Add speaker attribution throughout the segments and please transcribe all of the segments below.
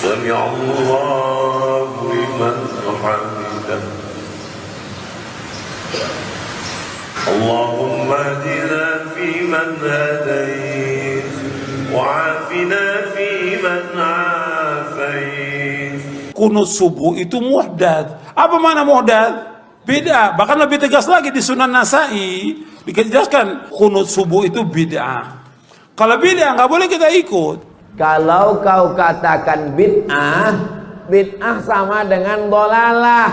Speaker 1: سمع الله لمن حمده اللهم اهدنا فيمن هديت وعافنا فيمن عافيت.
Speaker 2: Kunut subuh itu muhdats. Apa makna muhdats? Bid'ah. Bahkan lebih tegas lagi di Sunan Nasa'i dijelaskan kunut subuh itu bid'ah. Kalau bid'ah nggak boleh kita ikut.
Speaker 3: Kalau kau katakan bid'ah, bid'ah sama dengan dolalah.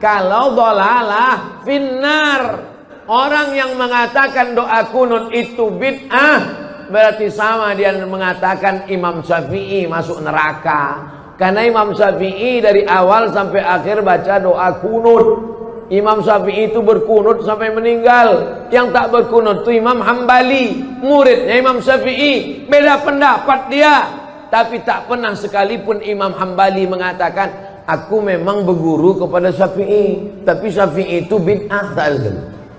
Speaker 3: Kalau dolalah, finnar. Orang yang mengatakan doa kunut itu bid'ah, berarti sama dia mengatakan Imam Syafi'i masuk neraka. Karena Imam Syafi'i dari awal sampai akhir baca doa kunut. Imam Syafi'i itu berkunut sampai meninggal. Yang tak berkunut itu Imam Hambali, muridnya Imam Syafi'i. Beda pendapat dia, tapi tak pernah sekalipun Imam Hambali mengatakan aku memang berguru kepada Syafi'i, tapi Syafi'i itu bid'ah. Tak ada.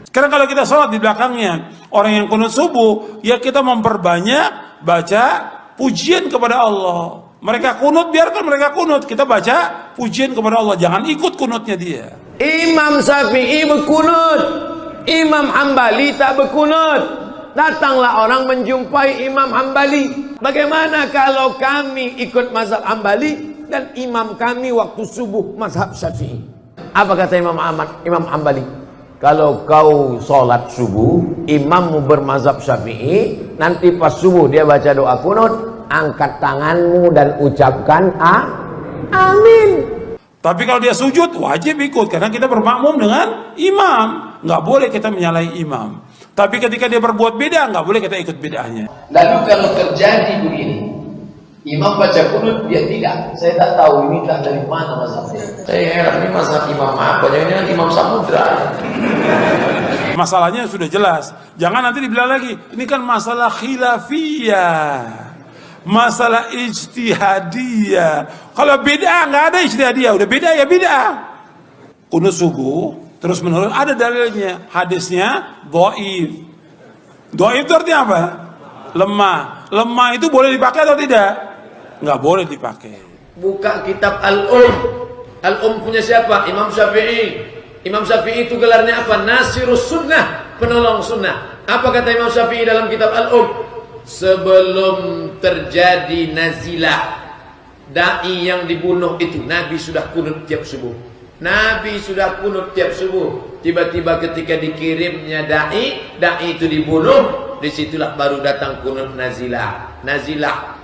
Speaker 2: Sekarang kalau kita sholat di belakangnya orang yang kunut subuh, ya kita memperbanyak baca pujian kepada Allah. Mereka kunut, biarkan mereka kunut, kita baca pujian kepada Allah, jangan ikut kunutnya dia.
Speaker 3: Imam Syafi'i berkunut, Imam Hambali tak berkunut. Datanglah orang menjumpai Imam Hambali. Bagaimana kalau kami ikut mazhab Hambali dan imam kami waktu subuh mazhab Syafi'i? Apa kata Imam Hambali? Kalau kau sholat subuh, imammu bermazhab Syafi'i, nanti pas subuh dia baca doa kunut, angkat tanganmu dan ucapkan amin.
Speaker 2: Tapi kalau dia sujud, wajib ikut, karena kita bermakmum dengan imam. Nggak boleh kita menyalahi imam. Tapi ketika dia berbuat beda, nggak boleh kita ikut bedanya.
Speaker 3: Lalu kalau terjadi begini, imam baca kunut, dia tidak. Saya tak tahu ini tak dari mana mazhabnya. Saya heran, ini mazhab imam apa? Jangan-jangan Imam Samudra.
Speaker 2: Masalahnya sudah jelas. Jangan nanti dibilang lagi, ini kan masalah khilafiyah, masalah ijtihadiyah. Kalau bid'ah nggak ada ijtihadiyah, udah beda ya bid'ah. Kunut subuh terus menerus ada dalilnya, hadisnya dhaif. Dhaif itu artinya apa? Lemah. Lemah itu boleh dipakai atau tidak? Nggak boleh dipakai.
Speaker 3: Buka kitab Al-Um. Al-Um punya siapa? Imam Syafi'i. Imam Syafi'i itu gelarnya apa? Nasirus Sunnah, penolong sunnah. Apa kata Imam Syafi'i dalam kitab Al-Um? Sebelum terjadi nazilah, dai yang dibunuh itu, Nabi sudah kunut tiap subuh. Nabi sudah kunut tiap subuh. Tiba-tiba ketika dikirimnya dai itu dibunuh, disitulah baru datang kunut nazilah. Nazilah,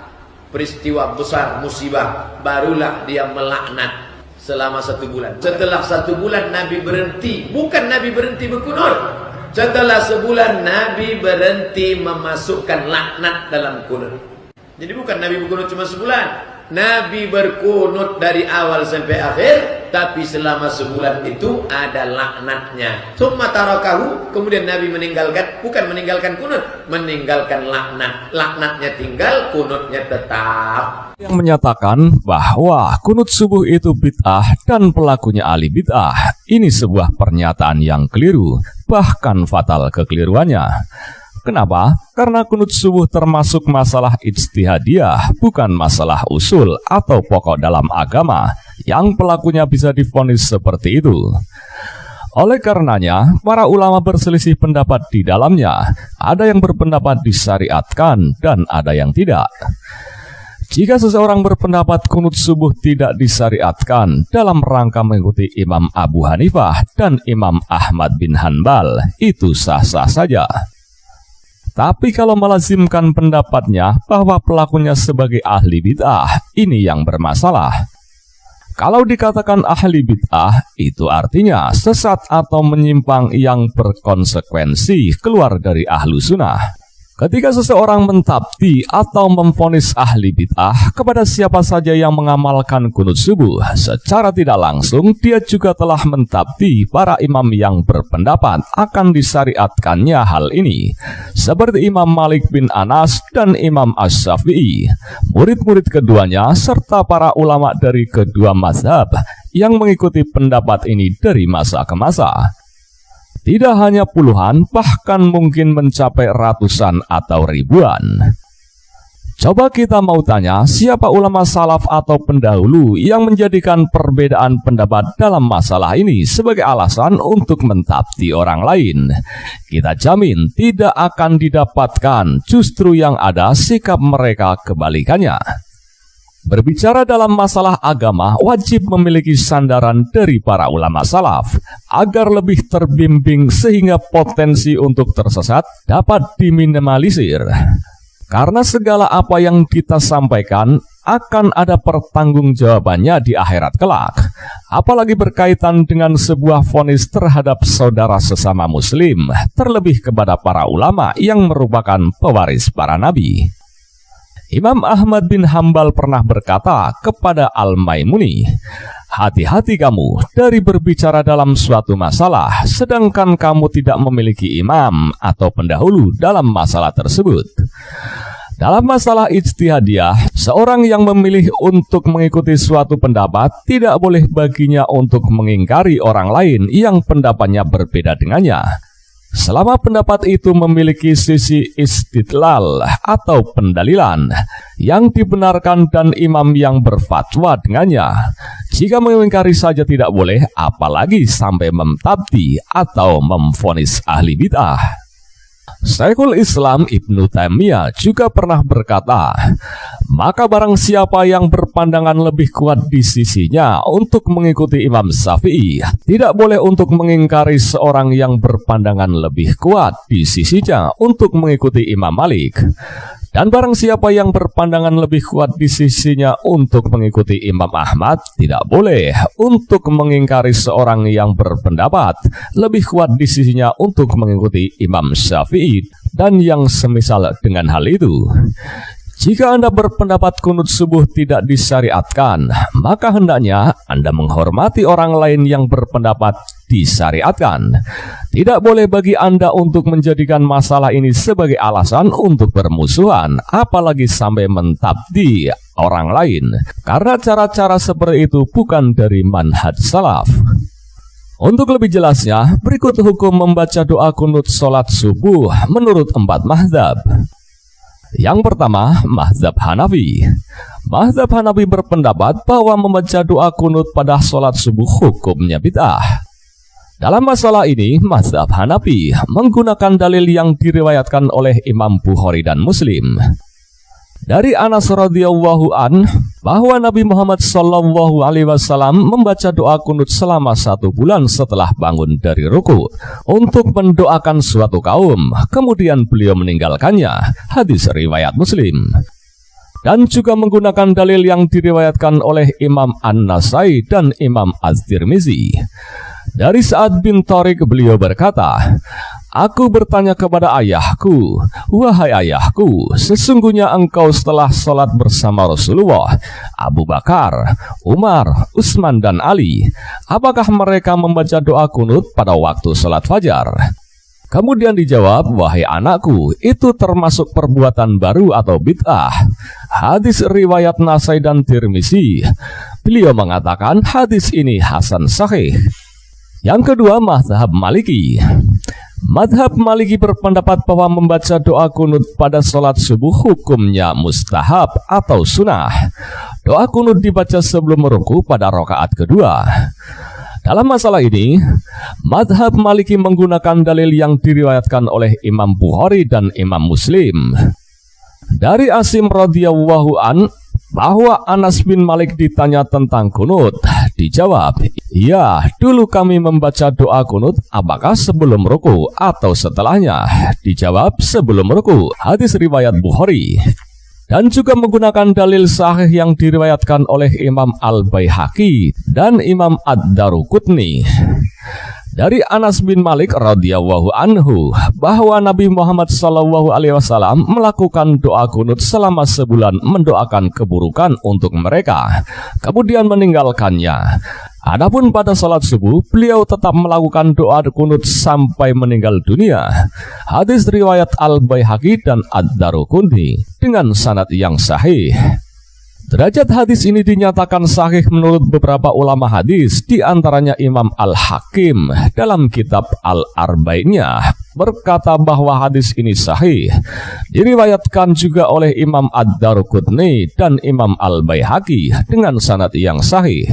Speaker 3: peristiwa besar, musibah, barulah dia melaknat selama 1 bulan. Setelah 1 bulan Nabi berhenti. Bukan Nabi berhenti berkunut. Setelah sebulan Nabi berhenti memasukkan laknat dalam kunut. Jadi bukan Nabi berkunut cuma sebulan. Nabi berkunut dari awal sampai akhir, tapi selama sebulan itu ada laknatnya. Summa tarakahu, kemudian Nabi meninggalkan, bukan meninggalkan kunut, meninggalkan laknat. Laknatnya tinggal, kunutnya tetap.
Speaker 4: Yang menyatakan bahwa kunut subuh itu bid'ah dan pelakunya ahli bid'ah, ini sebuah pernyataan yang keliru, bahkan fatal kekeliruannya. Kenapa? Karena kunut subuh termasuk masalah ijtihadiyah, bukan masalah usul atau pokok dalam agama yang pelakunya bisa divonis seperti itu. Oleh karenanya, para ulama berselisih pendapat di dalamnya. Ada yang berpendapat disyariatkan dan ada yang tidak. Jika seseorang berpendapat kunut subuh tidak disyariatkan dalam rangka mengikuti Imam Abu Hanifah dan Imam Ahmad bin Hanbal, itu sah-sah saja. Tapi kalau melazimkan pendapatnya bahwa pelakunya sebagai ahli bid'ah, ini yang bermasalah. Kalau dikatakan ahli bid'ah, itu artinya sesat atau menyimpang yang berkonsekuensi keluar dari ahlu sunnah. Ketika seseorang mentapti atau memvonis ahli bid'ah kepada siapa saja yang mengamalkan kunut subuh, secara tidak langsung dia juga telah mentapti para imam yang berpendapat akan disyariatkannya hal ini, seperti Imam Malik bin Anas dan Imam Asy-Syafi'i, murid-murid keduanya serta para ulama dari kedua mazhab yang mengikuti pendapat ini dari masa ke masa. Tidak hanya puluhan, bahkan mungkin mencapai ratusan atau ribuan. Coba kita mau tanya, siapa ulama salaf atau pendahulu yang menjadikan perbedaan pendapat dalam masalah ini sebagai alasan untuk mentapti orang lain? Kita jamin tidak akan didapatkan, justru yang ada sikap mereka kebalikannya. Berbicara dalam masalah agama, wajib memiliki sandaran dari para ulama salaf agar lebih terbimbing sehingga potensi untuk tersesat dapat diminimalisir. Karena segala apa yang kita sampaikan akan ada pertanggungjawabannya di akhirat kelak. Apalagi berkaitan dengan sebuah vonis terhadap saudara sesama muslim, terlebih kepada para ulama yang merupakan pewaris para nabi. Imam Ahmad bin Hambal pernah berkata kepada Al-Maimuni, "Hati-hati kamu dari berbicara dalam suatu masalah, sedangkan kamu tidak memiliki imam atau pendahulu dalam masalah tersebut." Dalam masalah ijtihadiyah, seorang yang memilih untuk mengikuti suatu pendapat tidak boleh baginya untuk mengingkari orang lain yang pendapatnya berbeda dengannya, selama pendapat itu memiliki sisi istidlal atau pendalilan yang dibenarkan dan imam yang berfatwa dengannya. Jika mengingkari saja tidak boleh, apalagi sampai memtabdi atau memvonis ahli bid'ah. Syekhul Islam Ibnu Taimiyah juga pernah berkata, maka barang siapa yang berpandangan lebih kuat di sisinya untuk mengikuti Imam Syafi'i, tidak boleh untuk mengingkari seorang yang berpandangan lebih kuat di sisinya untuk mengikuti Imam Malik. Dan barang siapa yang berpandangan lebih kuat di sisinya untuk mengikuti Imam Ahmad, tidak boleh untuk mengingkari seorang yang berpendapat lebih kuat di sisinya untuk mengikuti Imam Syafi'i dan yang semisal dengan hal itu. Jika Anda berpendapat kunut subuh tidak disyariatkan, maka hendaknya Anda menghormati orang lain yang berpendapat disyariatkan. Tidak boleh bagi Anda untuk menjadikan masalah ini sebagai alasan untuk bermusuhan, apalagi sampai mentabdi orang lain, karena cara-cara seperti itu bukan dari manhaj salaf. Untuk lebih jelasnya, berikut hukum membaca doa kunut sholat subuh menurut 4 mazhab. Yang pertama, mazhab Hanafi. Mazhab Hanafi berpendapat bahwa membaca doa kunut pada sholat subuh hukumnya bid'ah. Dalam masalah ini, mazhab Hanafi menggunakan dalil yang diriwayatkan oleh Imam Bukhari dan Muslim. Dari Anas radhiyallahu an bahwa Nabi Muhammad sallallahu alaihi wasallam membaca doa kunut selama 1 bulan setelah bangun dari ruku untuk mendoakan suatu kaum, kemudian beliau meninggalkannya. Hadis riwayat Muslim. Dan juga menggunakan dalil yang diriwayatkan oleh Imam An-Nasai dan Imam Az-Tirmizi. Dari Sa'ad bin Tariq beliau berkata, "Aku bertanya kepada ayahku, wahai ayahku, sesungguhnya engkau setelah sholat bersama Rasulullah, Abu Bakar, Umar, Utsman dan Ali, apakah mereka membaca doa kunut pada waktu sholat fajar?" Kemudian dijawab, "Wahai anakku, itu termasuk perbuatan baru atau bid'ah." Hadis riwayat Nasai dan Tirmizi. Beliau mengatakan hadis ini hasan sahih. Yang kedua, mazhab Maliki. Mazhab Maliki berpendapat bahwa membaca doa kunut pada sholat subuh hukumnya mustahab atau sunnah. Doa kunut dibaca sebelum ruku pada rakaat kedua. Dalam masalah ini, mazhab Maliki menggunakan dalil yang diriwayatkan oleh Imam Bukhari dan Imam Muslim. Dari Asim radhiyallahu an bahwa Anas bin Malik ditanya tentang kunut, dijawab, "Ya, dulu kami membaca doa kunut apakah sebelum ruku atau setelahnya?" Dijawab, "Sebelum ruku." Hadis riwayat Bukhari. Dan juga menggunakan dalil sahih yang diriwayatkan oleh Imam Al-Baihaqi dan Imam Ad-Daruqutni. Dari Anas bin Malik radhiyallahu anhu bahwa Nabi Muhammad sallallahu alaihi wasallam melakukan doa kunut selama sebulan mendoakan keburukan untuk mereka, kemudian meninggalkannya. Adapun pada salat subuh, beliau tetap melakukan doa kunut sampai meninggal dunia. Hadis riwayat Al-Baihaqi dan Ad-Daruqutni dengan sanad yang sahih. Derajat hadis ini dinyatakan sahih menurut beberapa ulama hadis, di antaranya Imam Al-Hakim dalam kitab Al-Arba'innya berkata bahwa hadis ini sahih. Diriwayatkan juga oleh Imam Ad-Daruqutni dan Imam Al-Baihaqi dengan sanad yang sahih.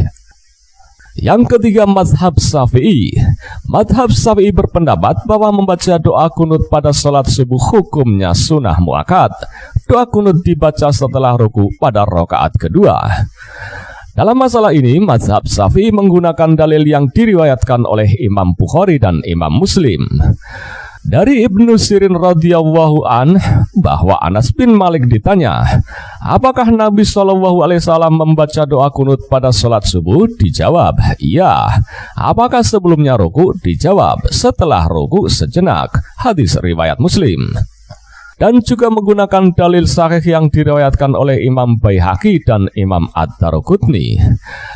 Speaker 4: Yang ketiga, mazhab Syafi'i. Mazhab Syafi'i berpendapat bahwa membaca doa kunut pada salat subuh hukumnya sunnah muakkad. Doa kunut dibaca setelah ruku pada rakaat kedua. Dalam masalah ini, mazhab Syafi'i menggunakan dalil yang diriwayatkan oleh Imam Bukhari dan Imam Muslim. Dari Ibnu Sirin radhiyallahu an bahwa Anas bin Malik ditanya, apakah Nabi SAW membaca doa kunut pada sholat subuh? Dijawab, iya. Apakah sebelumnya ruku? Dijawab, setelah ruku sejenak. Hadis riwayat Muslim. Dan juga menggunakan dalil sahih yang diriwayatkan oleh Imam Baihaqi dan Imam Ad-Daruqutni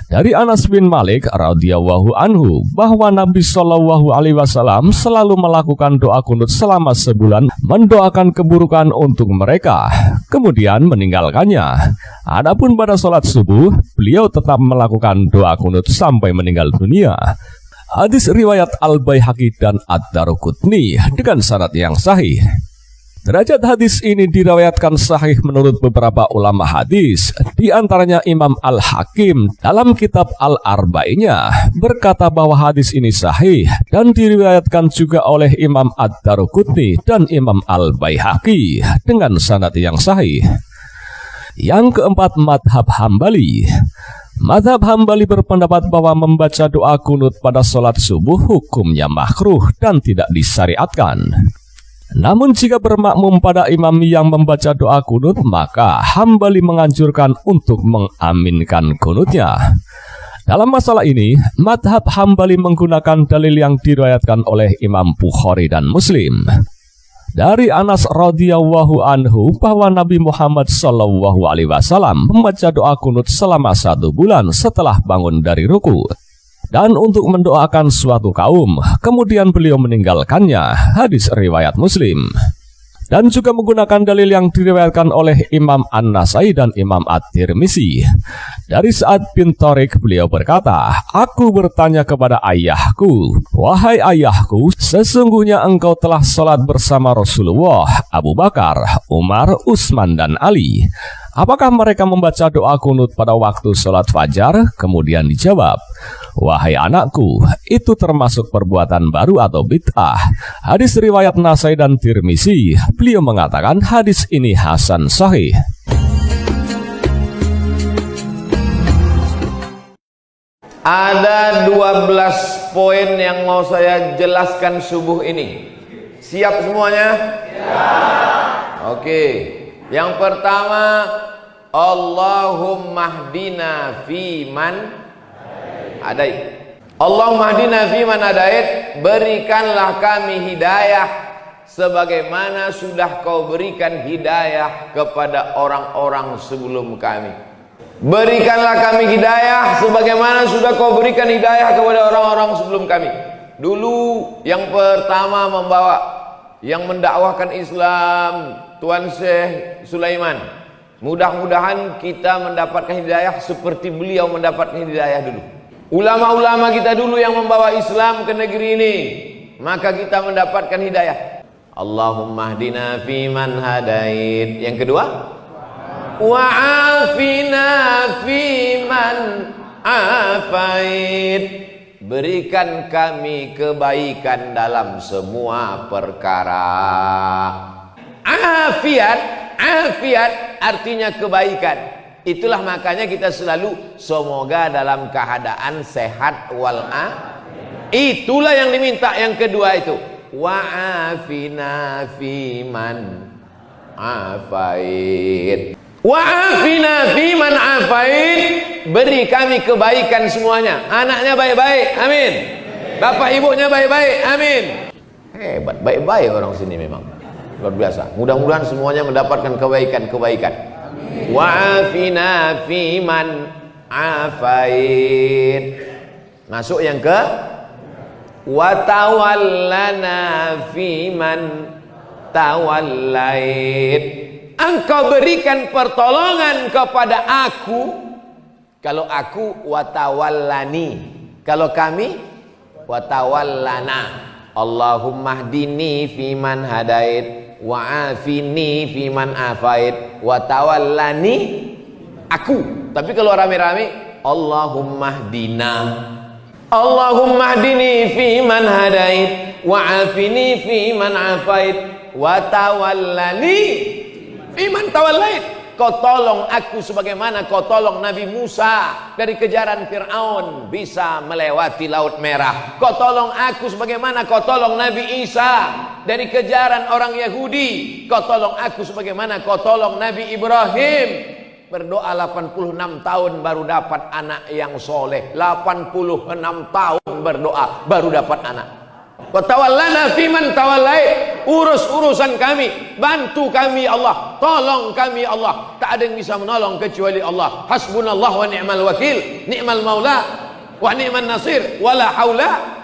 Speaker 4: dari Anas bin Malik radhiyallahu anhu bahwa Nabi SAW selalu melakukan doa kunut selama sebulan, mendoakan keburukan untuk mereka, kemudian meninggalkannya. Adapun pada sholat subuh, beliau tetap melakukan doa kunut sampai meninggal dunia. Hadis riwayat Al-Baihaqi dan Ad-Daruqutni dengan sanad yang sahih. Derajat hadis ini diriwayatkan sahih menurut beberapa ulama hadis, di antaranya Imam Al-Hakim dalam kitab Al-Arba'innya berkata bahwa hadis ini sahih dan diriwayatkan juga oleh Imam Ad-Daruqutni dan Imam Al-Baihaqi dengan sanad yang sahih. Yang keempat, mazhab Hambali. Mazhab Hambali berpendapat bahwa membaca doa kunut pada sholat subuh hukumnya makruh dan tidak disyariatkan. Namun jika bermakmum pada imam yang membaca doa kunut, maka Hambali menganjurkan untuk mengaminkan kunutnya. Dalam masalah ini, mazhab Hambali menggunakan dalil yang diriwayatkan oleh Imam Bukhari dan Muslim. Dari Anas radhiyallahu anhu bahwa Nabi Muhammad SAW membaca doa kunut selama 1 bulan setelah bangun dari ruku. Dan untuk mendoakan suatu kaum, kemudian beliau meninggalkannya. Hadis riwayat Muslim. Dan juga menggunakan dalil yang diriwayatkan oleh Imam An-Nasai dan Imam At-Tirmizi. Dari Sa'ad bin Tariq beliau berkata, aku bertanya kepada ayahku, wahai ayahku, sesungguhnya engkau telah salat bersama Rasulullah, Abu Bakar, Umar, Utsman dan Ali. Apakah mereka membaca doa kunut pada waktu sholat fajar? Kemudian dijawab, wahai anakku, itu termasuk perbuatan baru atau bid'ah. Hadis riwayat Nasai dan Tirmizi. Beliau mengatakan hadis ini hasan sahih.
Speaker 3: Ada 12 poin yang mau saya jelaskan subuh ini. Siap semuanya? Siap. Oke. Yang pertama, Allahumma hdina fiman hadait. Allahumma hdina fiman hadait, berikanlah kami hidayah sebagaimana sudah kau berikan hidayah kepada orang-orang sebelum kami. Berikanlah kami hidayah sebagaimana sudah kau berikan hidayah kepada orang-orang sebelum kami. Dulu yang pertama yang mendakwahkan Islam, Tuan Syekh Sulaiman. Mudah-mudahan kita mendapatkan hidayah seperti beliau mendapatkan hidayah dulu. Ulama-ulama kita dulu yang membawa Islam ke negeri ini, maka kita mendapatkan hidayah. Allahumma hdina fiman hadait. Yang kedua, wa'afina fiman afait. Berikan kami kebaikan dalam semua perkara. Afiat artinya kebaikan. Itulah makanya kita selalu semoga dalam keadaan sehat itulah yang diminta. Yang kedua itu wa'afina fiman afait. Wa'afina fiman afait, beri kami kebaikan semuanya. Anaknya baik-baik, amin. Bapak ibunya baik-baik, amin. Hebat, baik-baik orang sini memang. Luar biasa. Mudah-mudahan semuanya mendapatkan kebaikan-kebaikan. Wa'afina fiman afait. Masuk yang ke watawallana fiman tawallait. Engkau berikan pertolongan kepada aku. Kalau aku watawallani, kalau kami watawallana. Allahumma hdini fiman hadait wa afini fiman afait wa tawallani aku. Tapi kalau rame-rame Allahumma hdina, Allahumma hdini fiman hadait wa afini fiman afait wa tawallani fiman tawallait. Kau tolong aku sebagaimana kau tolong Nabi Musa dari kejaran Fir'aun bisa melewati Laut Merah. Kau tolong aku sebagaimana kau tolong Nabi Isa dari kejaran orang Yahudi. Kau tolong aku sebagaimana kau tolong Nabi Ibrahim. Berdoa 86 tahun baru dapat anak yang soleh. 86 tahun berdoa baru dapat anak. Wa tawallana fiman tawallait, urus urusan kami, bantu kami Allah, tolong kami Allah. Tak ada yang bisa menolong kecuali Allah. Hasbunallah wa ni'mal wakil, ni'mal maula wa ni'man nasir, wala haula.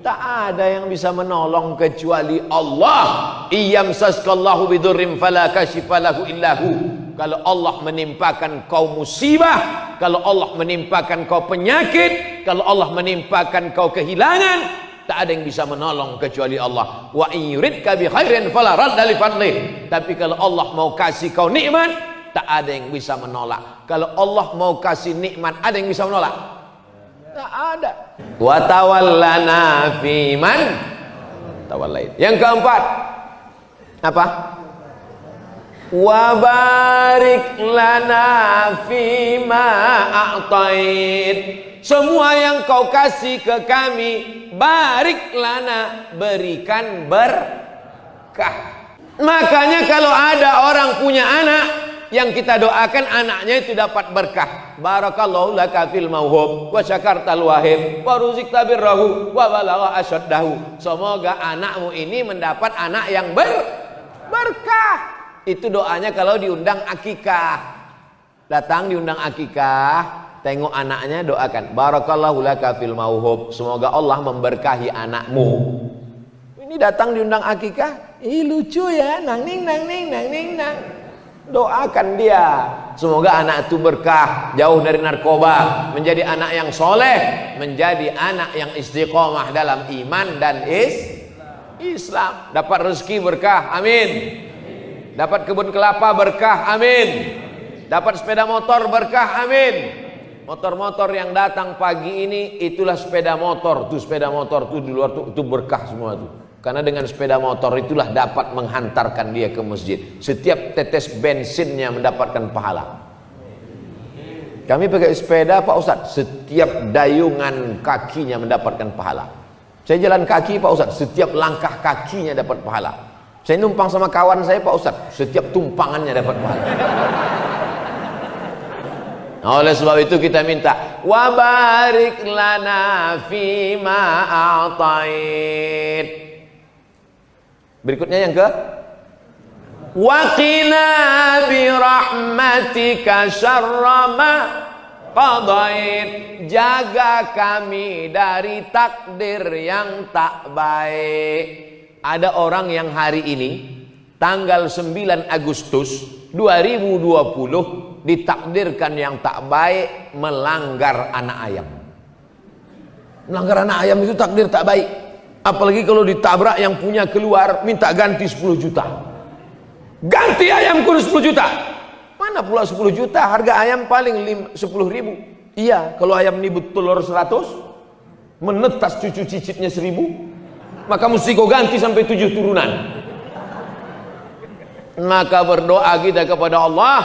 Speaker 3: Tak ada yang bisa menolong kecuali Allah. Iyamsaskallahu bidurrim fala kashifalahu illahu. Kalau Allah menimpakan kau musibah, kalau Allah menimpakan kau penyakit, kalau Allah menimpakan kau kehilangan, tak ada yang bisa menolong kecuali Allah. Wa in yuridka bi khairin fala radda li fadlih. Tapi kalau Allah mau kasih kau nikmat, tak ada yang bisa menolak. Kalau Allah mau kasih nikmat, ada yang bisa menolak? Tak ada. Wa tawallana fiman tawallait. Yang keempat apa? Wa barik lana fima a'tait. Semua yang kau kasih ke kami, barik lana, berikan berkah. Makanya kalau ada orang punya anak, yang kita doakan anaknya itu dapat berkah. Barakallahu laka fil mauhub wa syakartal wahib wa ruzikta birrahu wa balagha asyaddahu. Semoga anakmu ini mendapat anak yang berkah. Itu doanya kalau diundang akikah. Datang diundang akikah, tengok anaknya, doakan barakallahu laka fil mauhub, semoga Allah memberkahi anakmu. Ini datang diundang akikah, ih lucu ya, nang ning nang ning nang ning nang. Doakan dia, semoga anak itu berkah, jauh dari narkoba, menjadi anak yang soleh, menjadi anak yang istiqomah dalam iman dan Islam. Dapat rezeki berkah, amin. Dapat kebun kelapa berkah, amin. Dapat sepeda motor berkah, amin. Motor-motor yang datang pagi ini, itulah sepeda motor. Tuh sepeda motor tuh di luar tuh, itu berkah semua tuh. Karena dengan sepeda motor itulah dapat menghantarkan dia ke masjid. Setiap tetes bensinnya mendapatkan pahala. Kami pakai sepeda Pak Ustadz, setiap dayungan kakinya mendapatkan pahala. Saya jalan kaki Pak Ustadz, setiap langkah kakinya dapat pahala. Saya numpang sama kawan saya Pak Ustadz, setiap tumpangannya dapat pahala. Oleh sebab itu kita minta wa barik lana fima a'tait. Berikutnya yang ke wa qina bi rahmatika syarra ma qadait. Jaga kami dari takdir yang tak baik. Ada orang yang hari ini tanggal 9 Agustus 2020 ditakdirkan yang tak baik, melanggar anak ayam. Melanggar anak ayam itu takdir tak baik. Apalagi kalau ditabrak yang punya keluar minta ganti 10 juta. Ganti ayam kudu 10 juta. Mana pula 10 juta? Harga ayam paling 10.000. Iya, kalau ayam ini telur 100, menetas cucu cicitnya 1000. Maka mesti kau ganti sampai 7 turunan. Maka berdoa kita kepada Allah,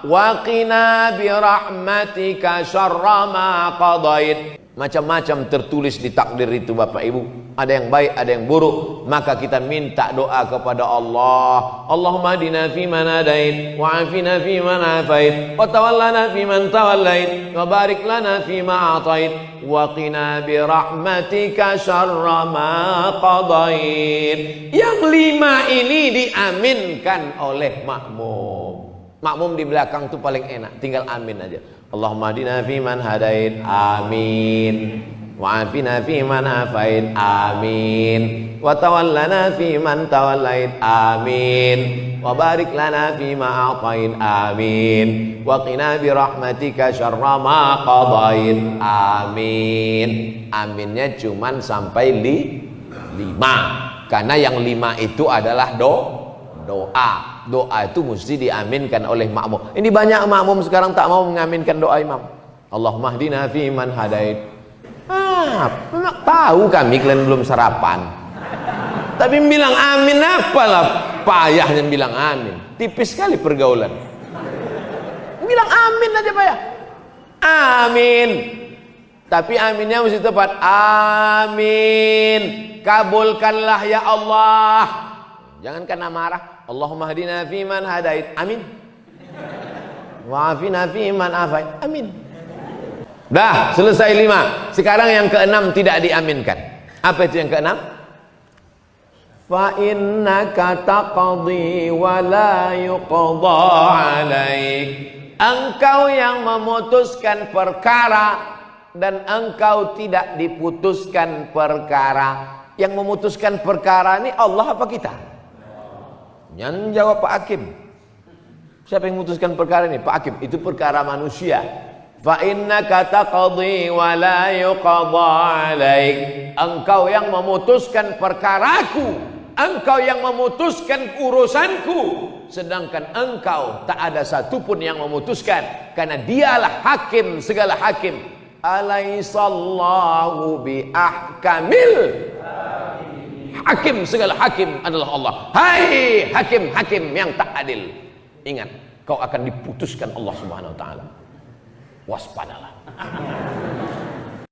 Speaker 3: wa qina bi rahmatika syarra ma qadait. Macam-macam tertulis di takdir itu Bapak Ibu. Ada yang baik, ada yang buruk. Maka kita minta doa kepada Allah. Allahumma hadina fiman hadait, wa afina fiman afait, wa tawallana fiman tawallait, wa barik lana fima atait, wa qina bi rahmatika syarra ma qadait. Yang 5 ini diaminkan oleh makmum. Makmum di belakang itu paling enak, tinggal amin aja. Allahumma hadina fiman hadait, amin. Wa afina fiman afait, amin. Wa tawallana fiman tawallait, amin. wa barik lana fima a'tain, amin, wa qina bi rahmatika syarra ma qadain, amin. Aminnya cuman sampai 5, karena yang 5 itu adalah doa. Doa itu mesti diaminkan oleh makmum. Ini banyak makmum sekarang tak mau mengaminkan doa imam. Allahumma hdina fi man hadait. Tahu kami kalian belum sarapan. Tapi bilang amin apalah payahnya bilang amin. Tipis sekali pergaulan. Bilang amin aja payah. Amin. Tapi aminnya mesti tepat. Amin. Kabulkanlah ya Allah. Jangan kena marah. Allahumma hdina fi man hadait, amin, wa afina fi man afait, amin. Dah selesai 5. Sekarang yang ke-6 tidak diaminkan. Apa itu yang ke-6? Fa innaka taqdi wa la yuqda alaik. Engkau yang memutuskan perkara dan engkau tidak diputuskan perkara. Yang memutuskan perkara ini Allah apa kita? Yang jawab Pak Hakim. Siapa yang memutuskan perkara ini? Pak Hakim. Itu perkara manusia. Fa innaka taqdi wa la yuqda alaik. Engkau yang memutuskan perkaraku, engkau yang memutuskan urusanku, sedangkan engkau tak ada satupun yang memutuskan, karena dialah hakim segala hakim. Alaihissallahu bi ahkamil hakim, segala hakim adalah Allah. Hai hakim-hakim yang tak adil, ingat kau akan diputuskan Allah Subhanahu wa taala. Waspadalah.